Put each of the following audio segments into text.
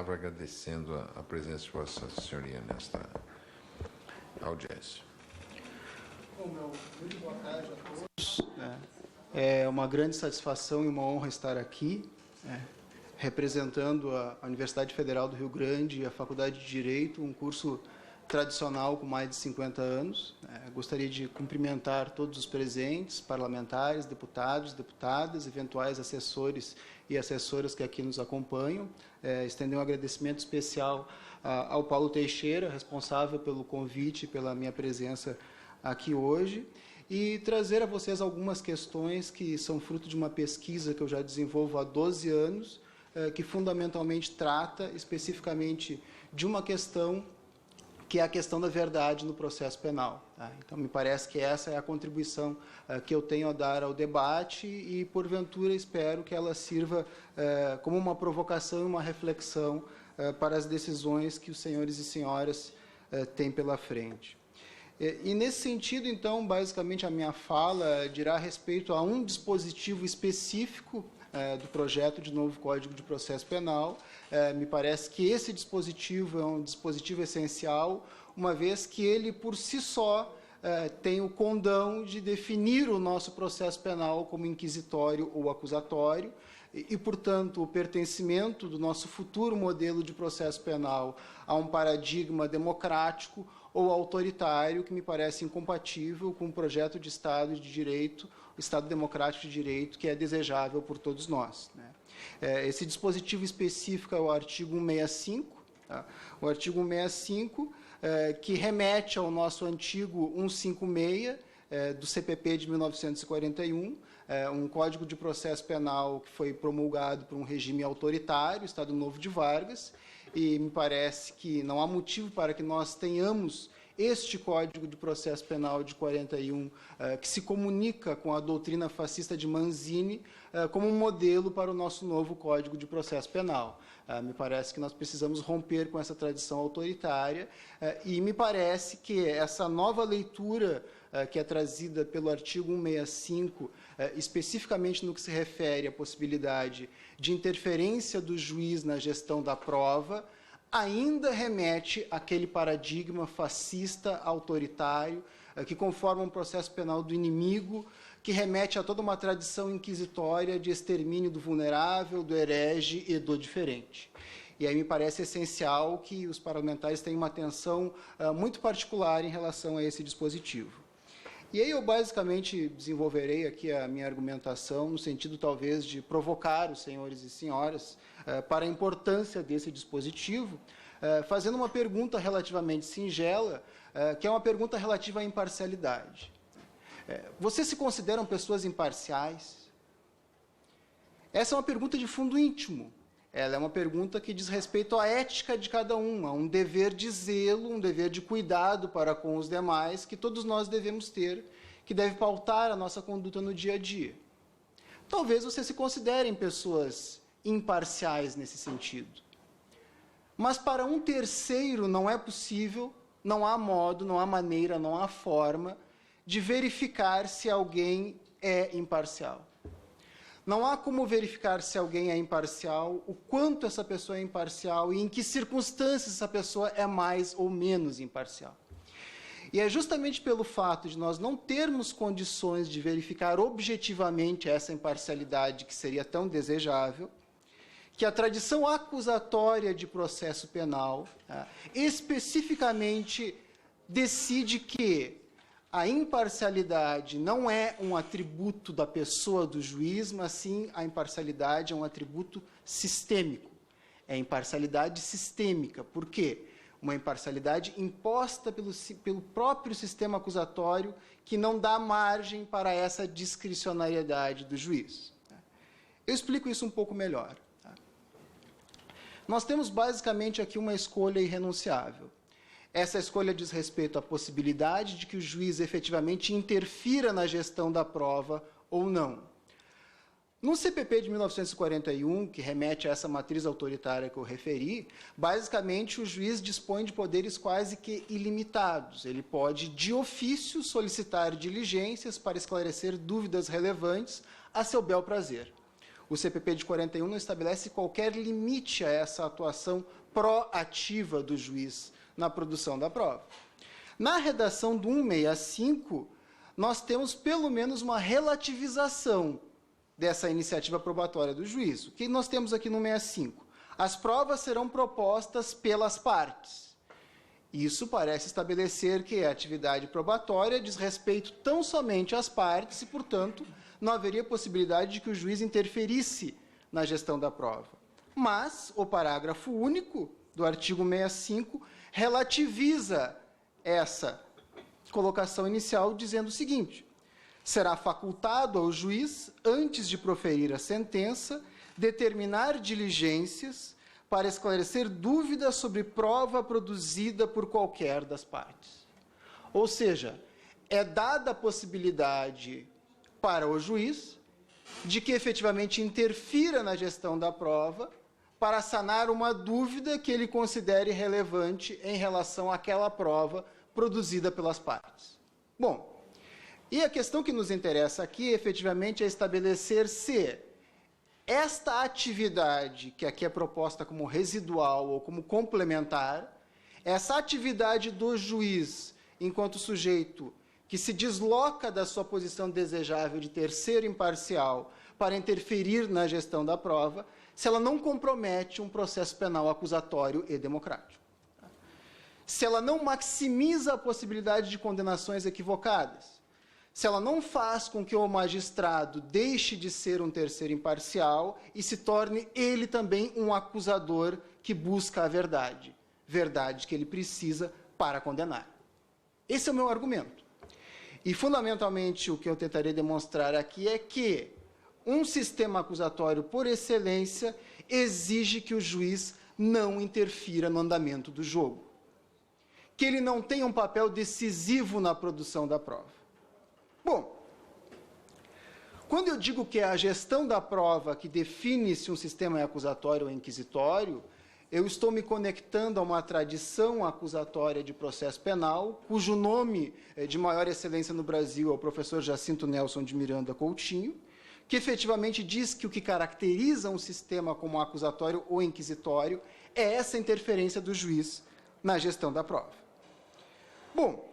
palavra agradecendo a presença de Vossa Senhoria nesta audiência. Bom, muito boa tarde a todos. É uma grande satisfação e uma honra estar aqui, representando a Universidade Federal do Rio Grande e a Faculdade de Direito, um curso tradicional com mais de 50 anos. Gostaria de cumprimentar todos os presentes, parlamentares, deputados, deputadas, eventuais assessores e assessoras que aqui nos acompanham. Estender um agradecimento especial ao Paulo Teixeira, responsável pelo convite e pela minha presença aqui hoje, e trazer a vocês algumas questões que são fruto de uma pesquisa que eu já desenvolvo há 12 anos, que fundamentalmente trata especificamente de uma questão que é a questão da verdade no processo penal. Então, me parece que essa é a contribuição que eu tenho a dar ao debate e, porventura, espero que ela sirva como uma provocação e uma reflexão para as decisões que os senhores e senhoras têm pela frente. E, nesse sentido, então, basicamente, a minha fala dirá respeito a um dispositivo específico do projeto de novo Código de Processo Penal. Me parece que esse dispositivo é um dispositivo essencial, uma vez que ele, por si só, tem o condão de definir o nosso processo penal como inquisitório ou acusatório e, portanto, o pertencimento do nosso futuro modelo de processo penal a um paradigma democrático ou autoritário, que me parece incompatível com o projeto de Estado de Direito, o Estado democrático de direito, que é desejável por todos nós. Esse dispositivo específico é o artigo 165, o artigo 165, que remete ao nosso antigo 156, do CPP de 1941, um Código de Processo Penal que foi promulgado por um regime autoritário, Estado Novo de Vargas, e me parece que não há motivo para que nós tenhamos este Código de Processo Penal de 41, que se comunica com a doutrina fascista de Manzini, como um modelo para o nosso novo Código de Processo Penal. Me parece que nós precisamos romper com essa tradição autoritária, e me parece que essa nova leitura que é trazida pelo artigo 165, especificamente no que se refere à possibilidade de interferência do juiz na gestão da prova, ainda remete àquele paradigma fascista, autoritário, que conforma um processo penal do inimigo, que remete a toda uma tradição inquisitória de extermínio do vulnerável, do herege e do diferente. E aí me parece essencial que os parlamentares tenham uma atenção muito particular em relação a esse dispositivo. E aí eu basicamente desenvolverei aqui a minha argumentação no sentido talvez de provocar os senhores e senhoras para a importância desse dispositivo, fazendo uma pergunta relativamente singela, que é uma pergunta relativa à imparcialidade. Vocês se consideram pessoas imparciais? Essa é uma pergunta de fundo íntimo. Ela é uma pergunta que diz respeito à ética de cada um, a um dever de zelo, um dever de cuidado para com os demais, que todos nós devemos ter, que deve pautar a nossa conduta no dia a dia. Talvez vocês se considerem pessoas imparciais nesse sentido. Mas para um terceiro não é possível, não há modo, não há maneira, não há forma de verificar se alguém é imparcial. Não há como verificar se alguém é imparcial, o quanto essa pessoa é imparcial e em que circunstâncias essa pessoa é mais ou menos imparcial. E é justamente pelo fato de nós não termos condições de verificar objetivamente essa imparcialidade que seria tão desejável, que a tradição acusatória de processo penal especificamente decide que a imparcialidade não é um atributo da pessoa do juiz, mas sim a imparcialidade é um atributo sistêmico. É imparcialidade sistêmica. Por quê? Uma imparcialidade imposta pelo próprio sistema acusatório que não dá margem para essa discricionariedade do juiz. Eu explico isso um pouco melhor. Nós temos basicamente aqui uma escolha irrenunciável. Essa escolha diz respeito à possibilidade de que o juiz efetivamente interfira na gestão da prova ou não. No CPP de 1941, que remete a essa matriz autoritária que eu referi, basicamente o juiz dispõe de poderes quase que ilimitados. Ele pode, de ofício, solicitar diligências para esclarecer dúvidas relevantes a seu bel prazer. O CPP de 41 não estabelece qualquer limite a essa atuação proativa do juiz na produção da prova. Na redação do 165, nós temos pelo menos uma relativização dessa iniciativa probatória do juiz. O que nós temos aqui no 65? As provas serão propostas pelas partes. Isso parece estabelecer que a atividade probatória diz respeito tão somente às partes e, portanto, não haveria possibilidade de que o juiz interferisse na gestão da prova. Mas o parágrafo único do artigo 65 relativiza essa colocação inicial, dizendo o seguinte: será facultado ao juiz, antes de proferir a sentença, determinar diligências para esclarecer dúvidas sobre prova produzida por qualquer das partes. Ou seja, é dada a possibilidade para o juiz de que efetivamente interfira na gestão da prova para sanar uma dúvida que ele considere relevante em relação àquela prova produzida pelas partes. Bom, e a questão que nos interessa aqui, efetivamente, é estabelecer se esta atividade, que aqui é proposta como residual ou como complementar, essa atividade do juiz, enquanto sujeito que se desloca da sua posição desejável de terceiro imparcial para interferir na gestão da prova, se ela não compromete um processo penal acusatório e democrático. Se ela não maximiza a possibilidade de condenações equivocadas, se ela não faz com que o magistrado deixe de ser um terceiro imparcial e se torne ele também um acusador que busca a verdade, verdade que ele precisa para condenar. Esse é o meu argumento. E, fundamentalmente, o que eu tentarei demonstrar aqui é que um sistema acusatório, por excelência, exige que o juiz não interfira no andamento do jogo, que ele não tenha um papel decisivo na produção da prova. Bom, quando eu digo que é a gestão da prova que define se um sistema é acusatório ou inquisitório, eu estou me conectando a uma tradição acusatória de processo penal, cujo nome de maior excelência no Brasil é o professor Jacinto Nelson de Miranda Coutinho, que efetivamente diz que o que caracteriza um sistema como acusatório ou inquisitório é essa interferência do juiz na gestão da prova. Bom,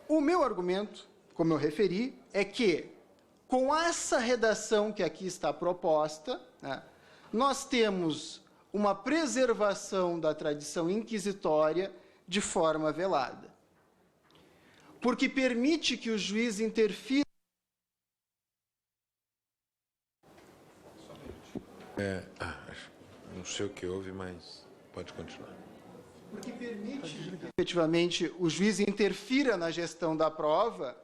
o meu argumento, como eu referi, é que, com essa redação que aqui está proposta, né, nós temos uma preservação da tradição inquisitória de forma velada, porque permite que o juiz interfira. Não sei o que houve, mas pode continuar. Porque permite que, efetivamente, o juiz interfira na gestão da prova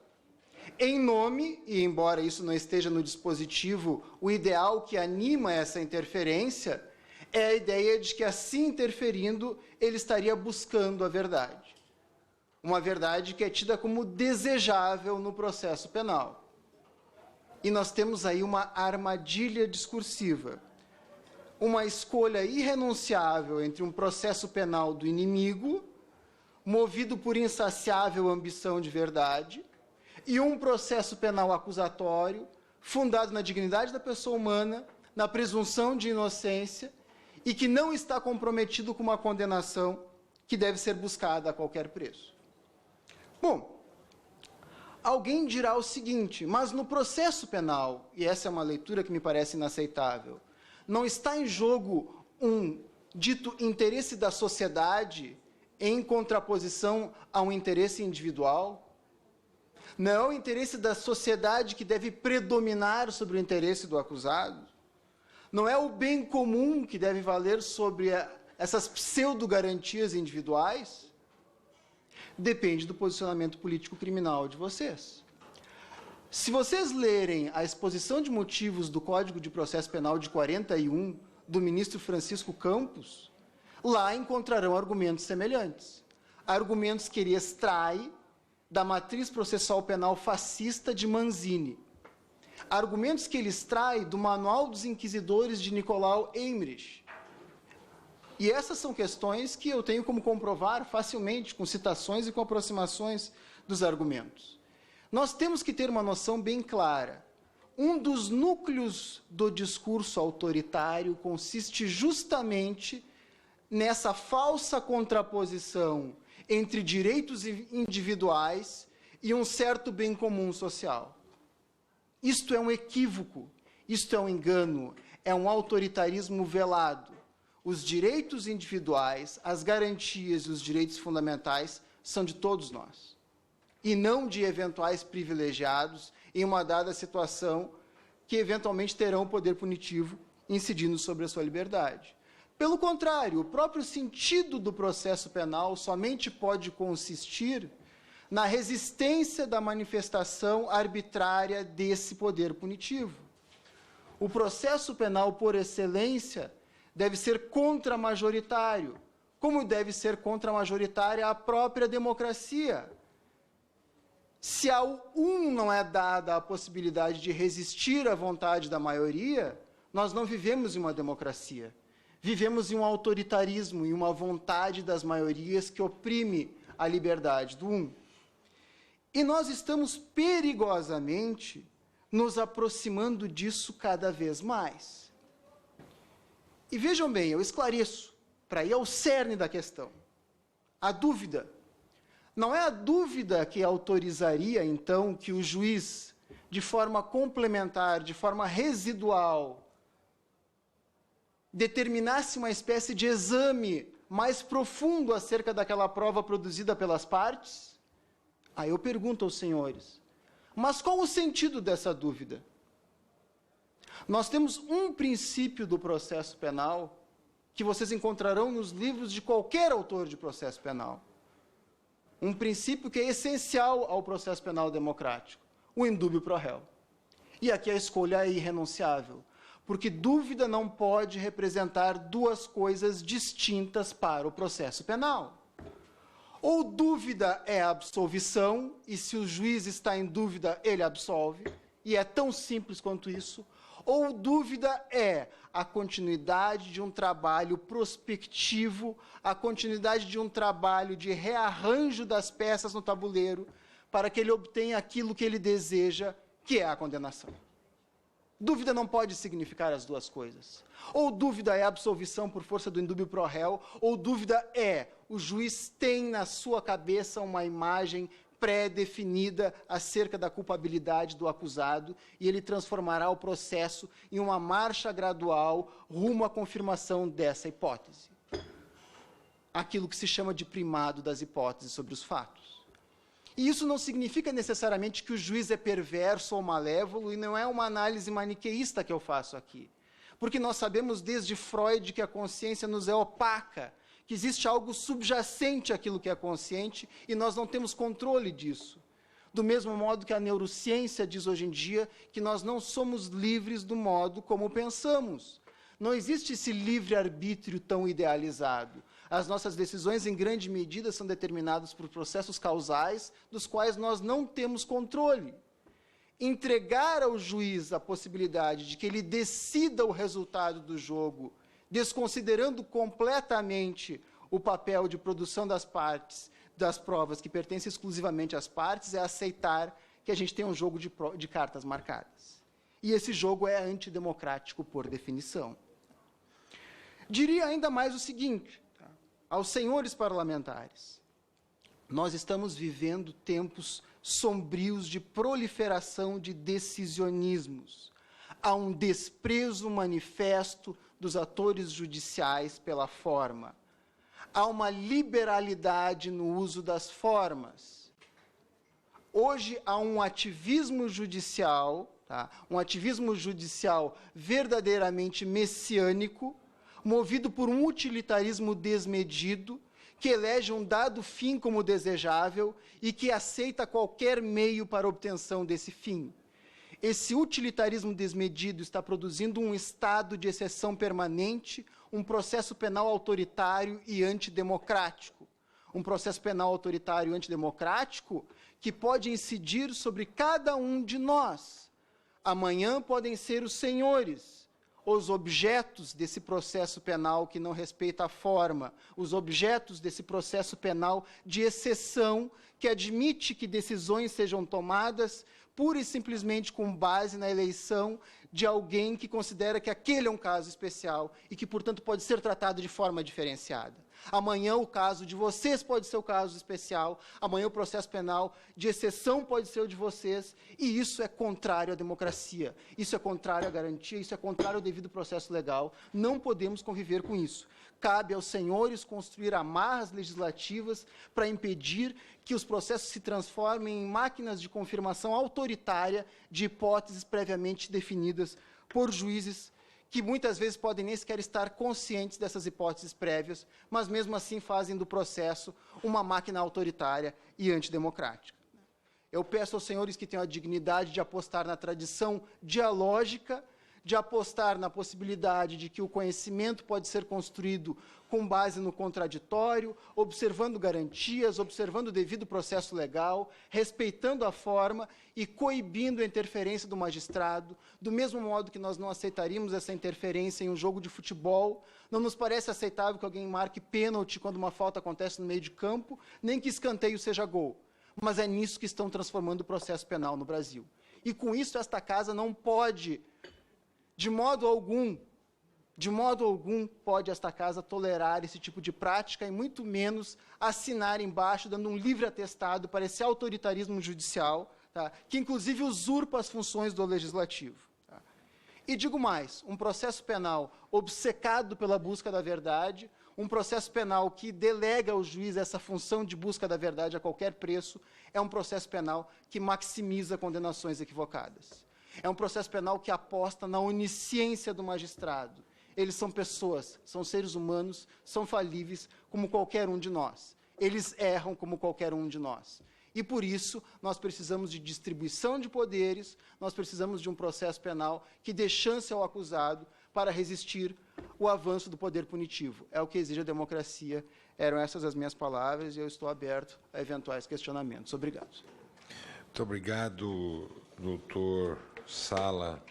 em nome, e embora isso não esteja no dispositivo, o ideal que anima essa interferência é a ideia de que, assim interferindo, ele estaria buscando a verdade. Uma verdade que é tida como desejável no processo penal. E nós temos aí uma armadilha discursiva, uma escolha irrenunciável entre um processo penal do inimigo, movido por insaciável ambição de verdade, e um processo penal acusatório, fundado na dignidade da pessoa humana, na presunção de inocência, e que não está comprometido com uma condenação que deve ser buscada a qualquer preço. Bom, alguém dirá o seguinte: mas no processo penal, e essa é uma leitura que me parece inaceitável, não está em jogo um dito interesse da sociedade em contraposição a um interesse individual? Não é o interesse da sociedade que deve predominar sobre o interesse do acusado? Não é o bem comum que deve valer sobre essas pseudo-garantias individuais? Depende do posicionamento político-criminal de vocês. Se vocês lerem a exposição de motivos do Código de Processo Penal de 41, do ministro Francisco Campos, lá encontrarão argumentos semelhantes. Argumentos que ele extrai da matriz processual penal fascista de Manzini. Argumentos que ele extrai do Manual dos Inquisidores de Nicolau Eimrich. E essas são questões que eu tenho como comprovar facilmente, com citações e com aproximações dos argumentos. Nós temos que ter uma noção bem clara. um dos núcleos do discurso autoritário consiste justamente nessa falsa contraposição entre direitos individuais e um certo bem comum social. Isto é um equívoco, isto é um engano, é um autoritarismo velado. Os direitos individuais, as garantias e os direitos fundamentais são de todos nós, e não de eventuais privilegiados em uma dada situação que eventualmente terão poder punitivo incidindo sobre a sua liberdade. Pelo contrário, o próprio sentido do processo penal somente pode consistir na resistência da manifestação arbitrária desse poder punitivo. O processo penal, por excelência, deve ser contramajoritário, como deve ser contramajoritária a própria democracia. Se a não é dada a possibilidade de resistir à vontade da maioria, nós não vivemos em uma democracia. Vivemos em um autoritarismo, em uma vontade das maiorias que oprime a liberdade do E nós estamos perigosamente nos aproximando disso cada vez mais. E vejam bem, eu esclareço, para ir ao cerne da questão. A dúvida não é a dúvida que autorizaria, então, que o juiz, de forma complementar, de forma residual, determinasse uma espécie de exame mais profundo acerca daquela prova produzida pelas partes? Aí eu pergunto aos senhores, mas qual o sentido dessa dúvida? Nós temos um princípio do processo penal que vocês encontrarão nos livros de qualquer autor de processo penal. Um princípio que é essencial ao processo penal democrático, o indúbio pro réu. E aqui a escolha é irrenunciável, porque dúvida não pode representar duas coisas distintas para o processo penal. Ou dúvida é absolvição, e se o juiz está em dúvida, ele absolve, e é tão simples quanto isso. Ou dúvida é a continuidade de um trabalho prospectivo, a continuidade de um trabalho de rearranjo das peças no tabuleiro, para que ele obtenha aquilo que ele deseja, que é a condenação. Dúvida não pode significar as duas coisas. Ou dúvida é absolvição por força do indúbio pro réu, ou dúvida é o juiz tem na sua cabeça uma imagem pré-definida acerca da culpabilidade do acusado e ele transformará o processo em uma marcha gradual rumo à confirmação dessa hipótese. Aquilo que se chama de primado das hipóteses sobre os fatos. E isso não significa necessariamente que o juiz é perverso ou malévolo, e não é uma análise maniqueísta que eu faço aqui. Porque nós sabemos desde Freud que a consciência nos é opaca, que existe algo subjacente àquilo que é consciente, e nós não temos controle disso. Do mesmo modo que a neurociência diz hoje em dia que nós não somos livres do modo como pensamos. Não existe esse livre-arbítrio tão idealizado. As nossas decisões, em grande medida, são determinadas por processos causais, dos quais nós não temos controle. Entregar ao juiz a possibilidade de que ele decida o resultado do jogo, desconsiderando completamente o papel de produção das partes, das provas que pertencem exclusivamente às partes, é aceitar que a gente tem um jogo de cartas marcadas. E esse jogo é antidemocrático por definição. Diria ainda mais o seguinte, aos senhores parlamentares, nós estamos vivendo tempos sombrios de proliferação de decisionismos. Há um desprezo manifesto dos atores judiciais pela forma. Há uma liberalidade no uso das formas. Hoje há um ativismo judicial, um ativismo judicial verdadeiramente messiânico, movido por um utilitarismo desmedido, que elege um dado fim como desejável e que aceita qualquer meio para a obtenção desse fim. Esse utilitarismo desmedido está produzindo um estado de exceção permanente, um processo penal autoritário e antidemocrático. Um processo penal autoritário e antidemocrático que pode incidir sobre cada um de nós. Amanhã podem ser os senhores, os objetos desse processo penal que não respeita a forma, os objetos desse processo penal de exceção que admite que decisões sejam tomadas pura e simplesmente com base na eleição de alguém que considera que aquele é um caso especial e que, portanto, pode ser tratado de forma diferenciada. Amanhã o caso de vocês pode ser o caso especial, amanhã o processo penal de exceção pode ser o de vocês, e isso é contrário à democracia, isso é contrário à garantia, isso é contrário ao devido processo legal. Não podemos conviver com isso. Cabe aos senhores construir amarras legislativas para impedir que os processos se transformem em máquinas de confirmação autoritária de hipóteses previamente definidas por juízes que muitas vezes podem nem sequer estar conscientes dessas hipóteses prévias, mas mesmo assim fazem do processo uma máquina autoritária e antidemocrática. Eu peço aos senhores que tenham a dignidade de apostar na tradição dialógica, de apostar na possibilidade de que o conhecimento pode ser construído com base no contraditório, observando garantias, observando o devido processo legal, respeitando a forma e coibindo a interferência do magistrado, do mesmo modo que nós não aceitaríamos essa interferência em um jogo de futebol. Não nos parece aceitável que alguém marque pênalti quando uma falta acontece no meio de campo, nem que escanteio seja gol. Mas é nisso que estão transformando o processo penal no Brasil. E com isso esta casa não pode, de modo algum, pode esta casa tolerar esse tipo de prática e muito menos assinar embaixo, dando um livre atestado para esse autoritarismo judicial, tá, que inclusive usurpa as funções do legislativo. Tá. E digo mais, um processo penal obcecado pela busca da verdade, um processo penal que delega ao juiz essa função de busca da verdade a qualquer preço, é um processo penal que maximiza condenações equivocadas. É um processo penal que aposta na onisciência do magistrado. Eles são pessoas, são seres humanos, são falíveis como qualquer um de nós. Eles erram como qualquer um de nós. E, por isso, nós precisamos de distribuição de poderes, nós precisamos de um processo penal que dê chance ao acusado para resistir o avanço do poder punitivo. É o que exige a democracia. Eram essas as minhas palavras e eu estou aberto a eventuais questionamentos. Obrigado. Muito obrigado, doutor Sala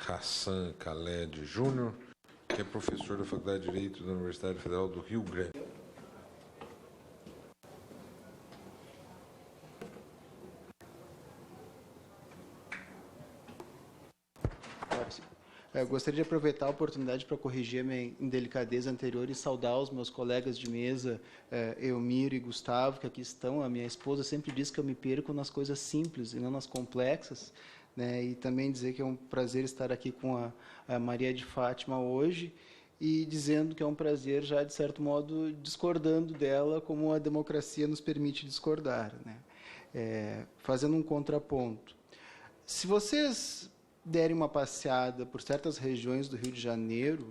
Hassan Khaled Júnior, que é professor da Faculdade de Direito da Universidade Federal do Rio Grande. Eu gostaria de aproveitar a oportunidade para corrigir a minha indelicadeza anterior e saudar os meus colegas de mesa, Elmiro e Gustavo, que aqui estão. A minha esposa sempre diz que eu me perco nas coisas simples e não nas complexas, né? E também dizer que é um prazer estar aqui com a Maria de Fátima hoje e dizendo que é um prazer já, de certo modo, discordando dela, como a democracia nos permite discordar, né? Fazendo um contraponto. Se vocês derem uma passeada por certas regiões do Rio de Janeiro,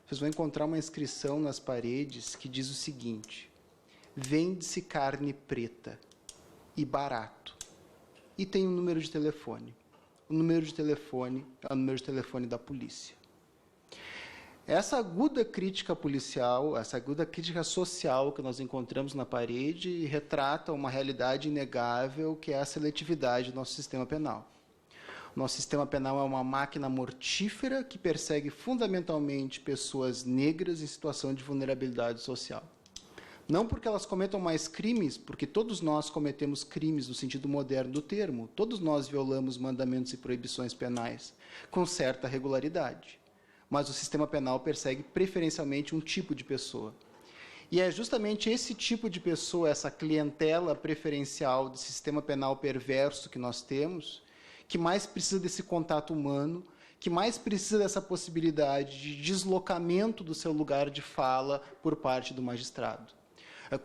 vocês vão encontrar uma inscrição nas paredes que diz o seguinte: vende-se carne preta e barato. E tem um número de telefone. O número de telefone é o número de telefone da polícia. Essa aguda crítica policial, essa aguda crítica social que nós encontramos na parede retrata uma realidade inegável que é a seletividade do nosso sistema penal. Nosso sistema penal é uma máquina mortífera que persegue fundamentalmente pessoas negras em situação de vulnerabilidade social. Não porque elas cometam mais crimes, porque todos nós cometemos crimes no sentido moderno do termo, todos nós violamos mandamentos e proibições penais com certa regularidade. Mas o sistema penal persegue preferencialmente um tipo de pessoa. E é justamente esse tipo de pessoa, essa clientela preferencial desse sistema penal perverso que nós temos, que mais precisa desse contato humano, que mais precisa dessa possibilidade de deslocamento do seu lugar de fala por parte do magistrado.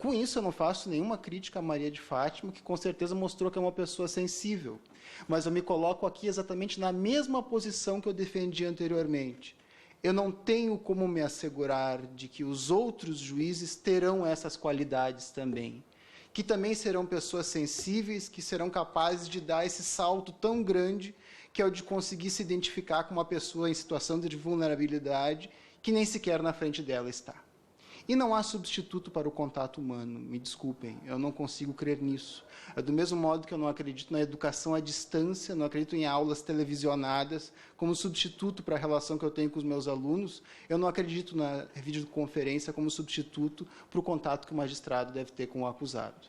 Com isso, eu não faço nenhuma crítica a Maria de Fátima, que com certeza mostrou que é uma pessoa sensível, mas eu me coloco aqui exatamente na mesma posição que eu defendi anteriormente. Eu não tenho como me assegurar de que os outros juízes terão essas qualidades também, que também serão pessoas sensíveis, que serão capazes de dar esse salto tão grande, que é o de conseguir se identificar com uma pessoa em situação de vulnerabilidade, que nem sequer na frente dela está. E não há substituto para o contato humano, me desculpem, eu não consigo crer nisso. Do mesmo modo que eu não acredito na educação à distância, não acredito em aulas televisionadas como substituto para a relação que eu tenho com os meus alunos, eu não acredito na videoconferência como substituto para o contato que o magistrado deve ter com o acusado.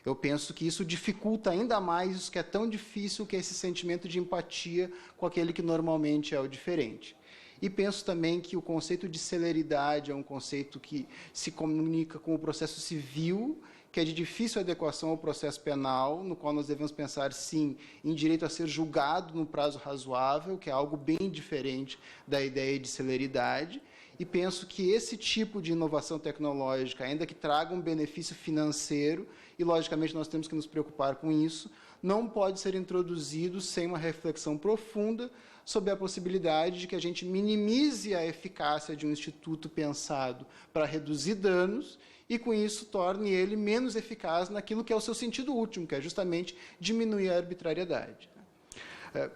Eu penso que isso dificulta ainda mais isso que é tão difícil, que é esse sentimento de empatia com aquele que normalmente é o diferente. E penso também que o conceito de celeridade é um conceito que se comunica com o processo civil, que é de difícil adequação ao processo penal, no qual nós devemos pensar, sim, em direito a ser julgado no prazo razoável, que é algo bem diferente da ideia de celeridade. E penso que esse tipo de inovação tecnológica, ainda que traga um benefício financeiro, e logicamente nós temos que nos preocupar com isso, não pode ser introduzido sem uma reflexão profunda sobre a possibilidade de que a gente minimize a eficácia de um instituto pensado para reduzir danos e, com isso, torne ele menos eficaz naquilo que é o seu sentido último, que é justamente diminuir a arbitrariedade.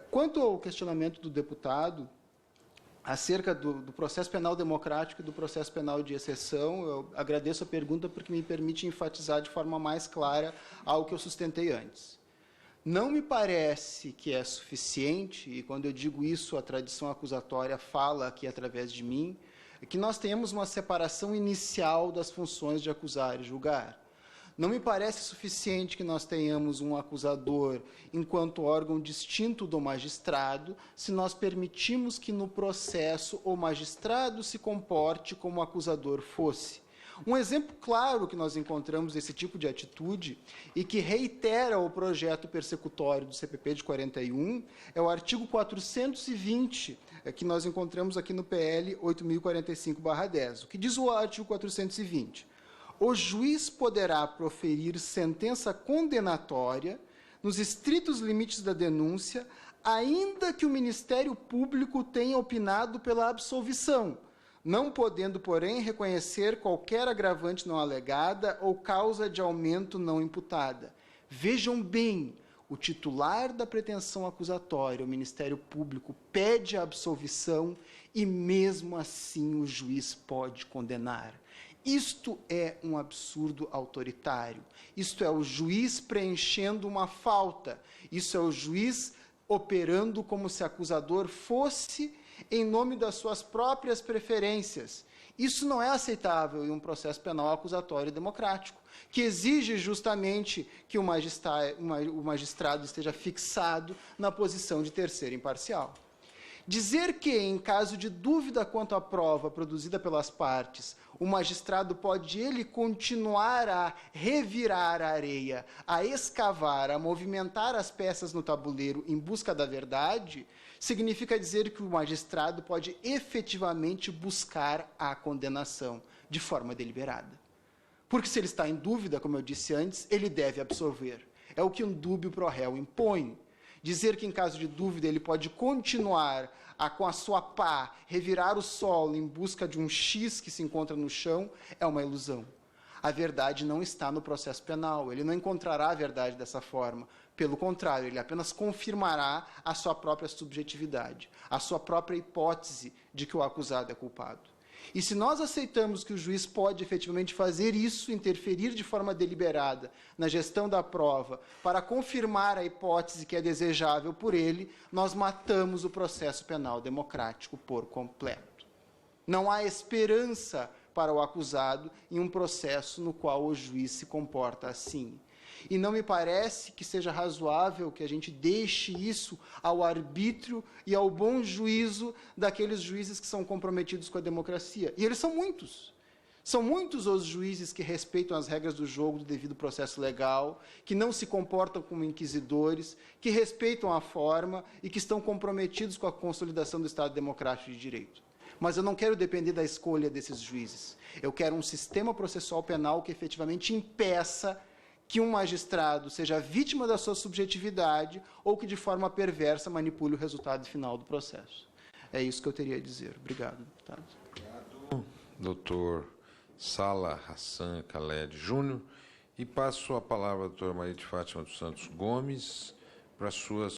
Quanto ao questionamento do deputado, acerca do processo penal democrático e do processo penal de exceção, eu agradeço a pergunta porque me permite enfatizar de forma mais clara algo que eu sustentei antes. Não me parece que é suficiente, e quando eu digo isso, a tradição acusatória fala aqui através de mim, que nós tenhamos uma separação inicial das funções de acusar e julgar. Não me parece suficiente que nós tenhamos um acusador enquanto órgão distinto do magistrado, se nós permitimos que no processo o magistrado se comporte como o acusador fosse. Um exemplo claro que nós encontramos desse tipo de atitude e que reitera o projeto persecutório do CPP de 41 é o artigo 420, que nós encontramos aqui no PL 8045/10. O que diz o artigo 420? O juiz poderá proferir sentença condenatória nos estritos limites da denúncia, ainda que o Ministério Público tenha opinado pela absolvição, não podendo, porém, reconhecer qualquer agravante não alegada ou causa de aumento não imputada. Vejam bem, o titular da pretensão acusatória, o Ministério Público, pede a absolvição e, mesmo assim, o juiz pode condenar. Isto é um absurdo autoritário. Isto é o juiz preenchendo uma falta. Isso é o juiz operando como se acusador fosse em nome das suas próprias preferências. Isso não é aceitável em um processo penal acusatório democrático, que exige justamente que o magistrado esteja fixado na posição de terceiro imparcial. Dizer que, em caso de dúvida quanto à prova produzida pelas partes, o magistrado pode ele continuar a revirar a areia, a escavar, a movimentar as peças no tabuleiro em busca da verdade, significa dizer que o magistrado pode efetivamente buscar a condenação de forma deliberada. Porque se ele está em dúvida, como eu disse antes, ele deve absolver. É o que um dúbio pro réu impõe. Dizer que, em caso de dúvida, ele pode continuar com a sua pá, revirar o solo em busca de um X que se encontra no chão, é uma ilusão. A verdade não está no processo penal, ele não encontrará a verdade dessa forma. Pelo contrário, ele apenas confirmará a sua própria subjetividade, a sua própria hipótese de que o acusado é culpado. E se nós aceitamos que o juiz pode efetivamente fazer isso, interferir de forma deliberada na gestão da prova, para confirmar a hipótese que é desejável por ele, nós matamos o processo penal democrático por completo. Não há esperança para o acusado em um processo no qual o juiz se comporta assim. E não me parece que seja razoável que a gente deixe isso ao arbítrio e ao bom juízo daqueles juízes que são comprometidos com a democracia. E eles são muitos. São muitos os juízes que respeitam as regras do jogo do devido processo legal, que não se comportam como inquisidores, que respeitam a forma e que estão comprometidos com a consolidação do Estado Democrático de Direito. Mas eu não quero depender da escolha desses juízes. Eu quero um sistema processual penal que efetivamente impeça que um magistrado seja vítima da sua subjetividade ou que de forma perversa manipule o resultado final do processo. É isso que eu teria a dizer. Obrigado, deputado. Obrigado, doutor Sala Hassan Khaled Júnior. E passo a palavra à doutora Maria de Fátima dos Santos Gomes para suas